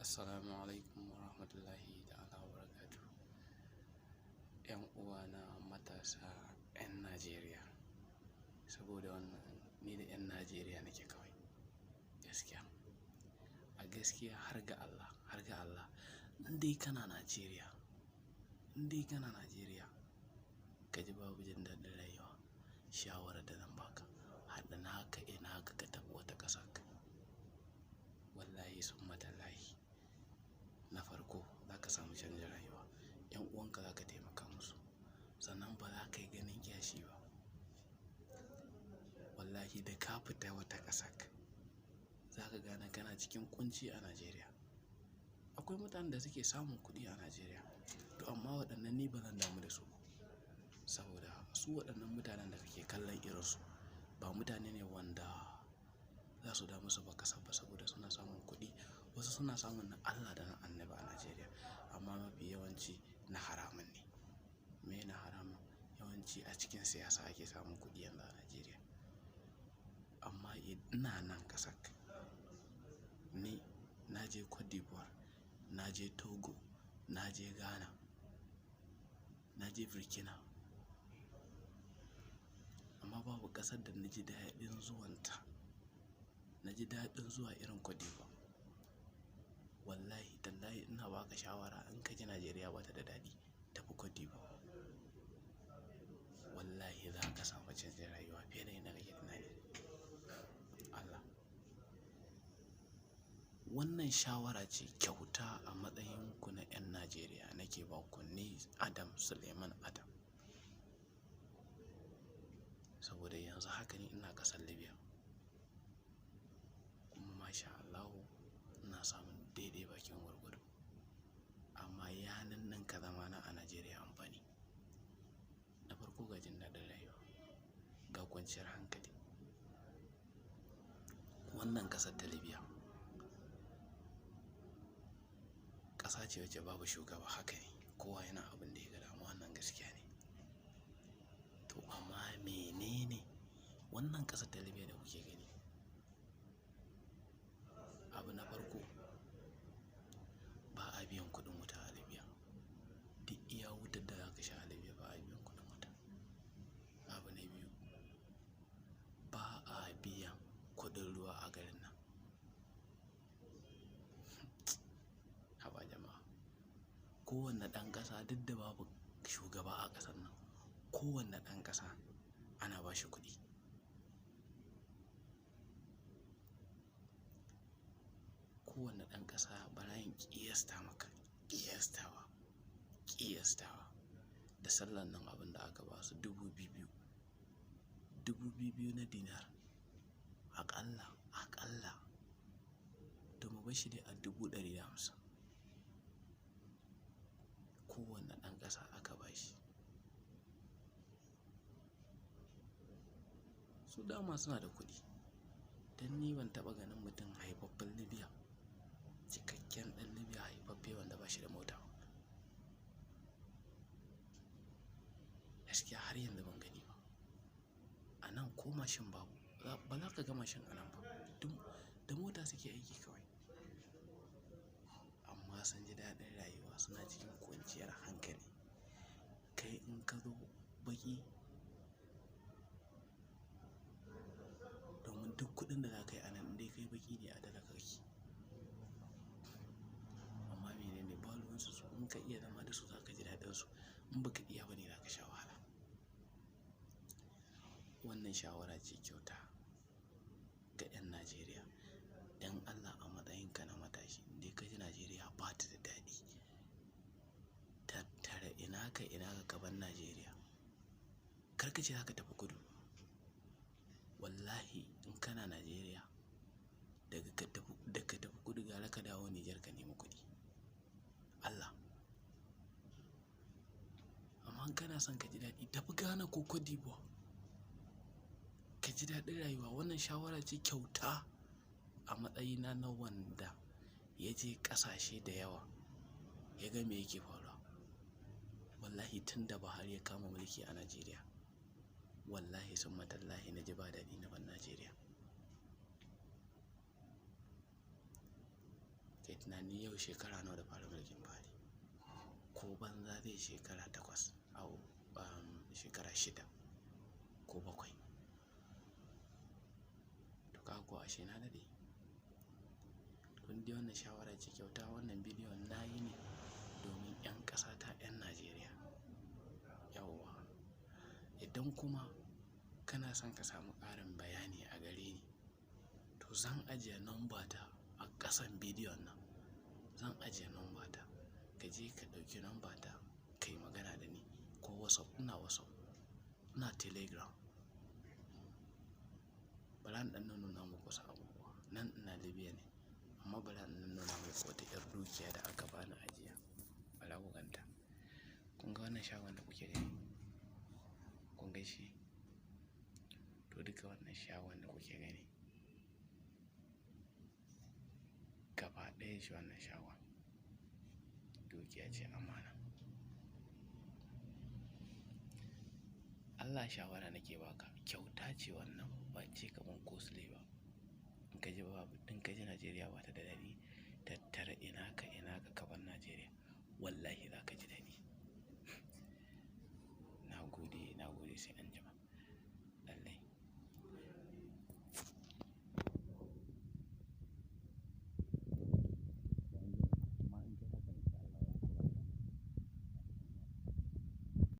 Assalamu alaikum wa rahmatullahi ta'ala wa barakatuh. ‘Yan uwana matasa ‘yan Najeriya, saboda wannan ni da ‘yan Najeriya nake kawai. Gaskiya, a gaskiya har ga Allah, in dai kana Najeriya, ka ji babu jin daɗin rayuwa, shawara da zan baka, haɗa naka ina ka tafi wata ƙasa. Wallahi summa tallahi. Na farko za ka samu canjin rayuwa, ‘yan uwanka za ka taimaka musu, sannan ba za ka yi ganin kyashi ba. Wallahi da ka fita wata ƙasa za ka gane kana cikin ƙunci a Najeriya. Akwai mutanen da suke samun kuɗi a Najeriya, to amma waɗannan ni ba zan damu da su, saboda su waɗannan mutanen da kake kallon irinsu ba mutane ne wanda za su damu su ba ƙasa ba, saboda suna samun kuɗi. Wasu suna samun na Allah da na Annabi a Najeriya, amma mafi yawanci na haramun ne. Me na haramun? Yawanci a cikin siyasa ake samun kuɗi yanzu a Najeriya. Amma ina nan ƙasar, ni na je Cote d'Ivoire, na je Togo, na je Ghana, na je Burkina, amma babu ƙasar da na ji daɗin zuwanta. Na ji daɗin zuwa irin Cote d'Ivoire. Wallahi tallahi ina baka shawara, in ka ji Najeriya ba ta da daɗi, tafi Cote d'Ivoire. Wallahi za ka samu canjin rayuwa fiye da yadda kake tunani. Allah. Wannan shawara ce kyauta a matsayinku na 'yan Najeriya nake ba ku, ni Adam Suleiman Adam. Saboda yanzu haka ni ina ƙasar Libya, kuma masha Allahu ina samun daidai bakin gwargwado, amma ya ninninka zamana a Najeriya amfani. Na farko ga jin daɗin rayuwa, ga kwanciyar hankali. Wannan ƙasar ta Libya ƙasa ce wacce babu shugaba, haka ne, kowa yana abin da ya ga dama, wannan gaskiya ne. To amma menene wannan ƙasar ta Libya da kuke gani? Abu na farko, ba a biyan kuɗin wuta a Libya. Duk iya wutar da za ka sha a Libya ba a biyan kuɗin wuta. Abu na biyu, ba a biyan kuɗin ruwa a garin nan. Haba jama'a, kowanne ɗan ƙasa, duk da babu shugaba a ƙasar nan, kowanne ɗan ƙasa ana ba shi kuɗi. Kowanne ɗan ƙasa, bara yin ƙiyasta maka, ƙiyastawa da sallan nan abin da aka ba su 2,200 na dinar aƙalla, to mu bar shi dai a 150,000. Kowanne ɗan ƙasa aka ba shi. Su dama suna da kuɗi, don ni ban taɓa ganin mutum haifaffen Libya, cikakken ɗan Libya haifaffe wanda ba shi da mota. Gaskiya har yanzu ban gani ba. A nan ko mashin babu, ba za ka ga mashin a nan ba, da mota suke aiki kawai. Amma sun ji daɗin rayuwa, suna cikin kwanciyar hankali. Kai in ka zo baƙi, domin duk kuɗin da za ka yi a nan dai kai baƙi ne, a talaka kake. Amma menene ba ruwansu su, in ka iya zama da su za ka ji daɗinsu, in baka iya ba ne za ka sha wahala. Wannan shawara ce kyauta ga 'yan Najeriya. Dan Allah, a matsayinka na matashi, in dai ka ji Najeriya ba ta da daɗi, tattara ina ka bar Najeriya. Kar ka ce za ka tafi kudu. Wallahi in kana Najeriya, daga ka tafi kudu gara ka dawo Nijar ka nemi kuɗi. Allah. Amma in kana son ka ji daɗi, tafi Ghana ko Cote d'Ivoire, ka ji daɗin rayuwa. Wannan shawara ce kyauta a matsayina na wanda ya je ƙasashe da yawa, ya ga me yake faruwa. Wallahi tun da Buhari ya kama mulki a Najeriya, wallahi summa tallahi na ji ba daɗi na ban Najeriya. kai tunani yau shekara nawa da fara mulkin Buhari, ko banza zai shekara 8 au shekara 6 ko 7. To kaga ko ashe na daɗe. Don dai wannan shawara ce kyauta, wannan bidiyon na yi ne domin 'yan ƙasa ta 'yan Najeriya. Yawwa, idan kuma kana son ka samu ƙarin bayani a gare ni, to zan ajiye number ta a ƙasan bidiyon nan. Zan ajiye number ta, ka je ka ɗauki number ta ka yi magana da ni, ko WhatsApp. Ina Telegram. Bari in ɗan nuna muku wasu abubuwa. Nan ina Libya ne, amma bari in nuna muku wata 'yar dukiya da aka bani ajiya. Bari ku ganta. Kun ga wannan shagon da kuke gani? Kun ga shi? To duka wannan shagon da kuke gani, gaba ɗaya shi wannan shagon dukiya ce, amana. Allah shawara nake baka, kyauta ce wannan, ba ce kaman costly ba. In ka ji Najeriya ba ta da daɗi, tattara ina ka bar Najeriya, wallahi za ka ji daɗi. Na gode sai anjima.